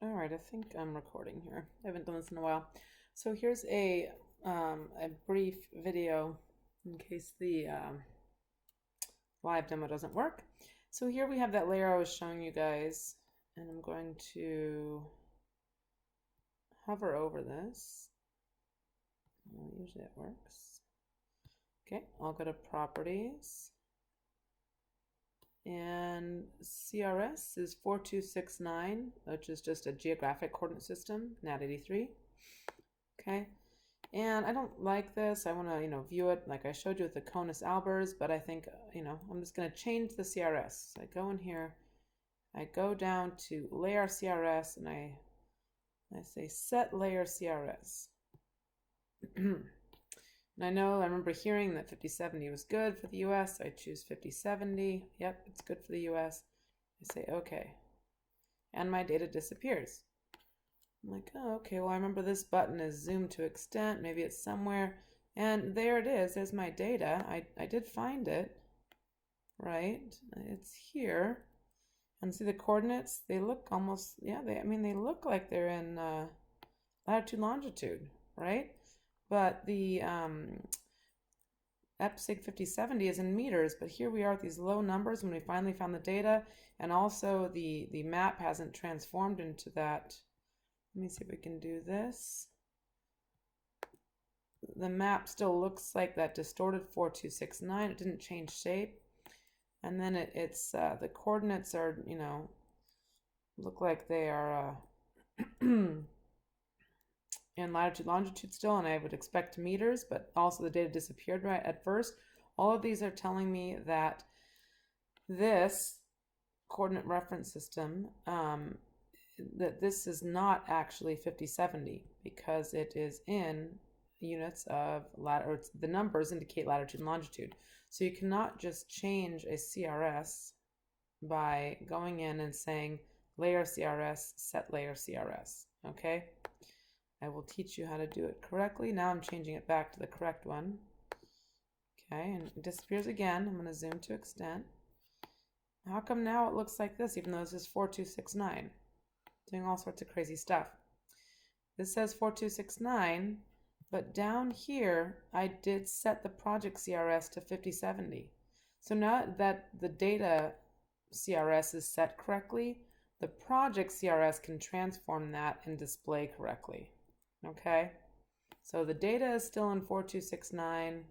All right, I think I'm recording here. I haven't done this in a while. So here's a brief video in case the live demo doesn't work. So here we have that layer I was showing you guys, and I'm going to hover over this. Well, usually it works. Okay, I'll go to Properties. And CRS is 4269, which is just a geographic coordinate system, NAT83. Okay, and I don't like this. I want to, view it like I showed you with the Conus Albers, but I think, I'm just going to change the CRS. So I go in here, I go down to Layer CRS, and I say Set Layer CRS. And I remember hearing that 5070 was good for the US. I choose 5070. Yep, it's good for the US. I say OK. And my data disappears. I'm like, oh, okay, well, I remember this button is zoom to extent. Maybe it's somewhere. And there it is. There's my data. I did find it, right? It's here. And see the coordinates? They look almost, yeah, they look like they're in latitude, longitude, right? But the EPSIG 5070 is in meters, but here we are at these low numbers when we finally found the data, and also the map hasn't transformed into that. Let me see if we can do this. The map still looks like that distorted 4269. It didn't change shape. And then it's the coordinates are, look like they are in latitude, longitude still, and I would expect meters, but also the data disappeared right at first. All of these are telling me that this coordinate reference system, that this is not actually 5070 because it is in units of or the numbers indicate latitude and longitude. So you cannot just change a CRS by going in and saying layer CRS, set layer CRS. Okay, I will teach you how to do it correctly. Now I'm changing it back to the correct one. Okay, and it disappears again. I'm going to zoom to extent. How come now it looks like this even though this is 4269? Doing all sorts of crazy stuff. This says 4269, but down here I did set the project CRS to 5070. So now that the data CRS is set correctly, the project CRS can transform that and display correctly. Okay, so the data is still in 4269.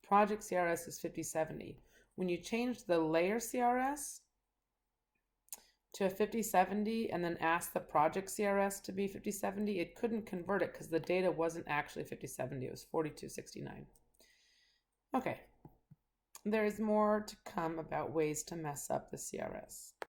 Project CRS is 5070. When you change the layer CRS to a 5070 and then ask the project CRS to be 5070, it couldn't convert it because the data wasn't actually 5070, it was 4269. Okay, there is more to come about ways to mess up the CRS.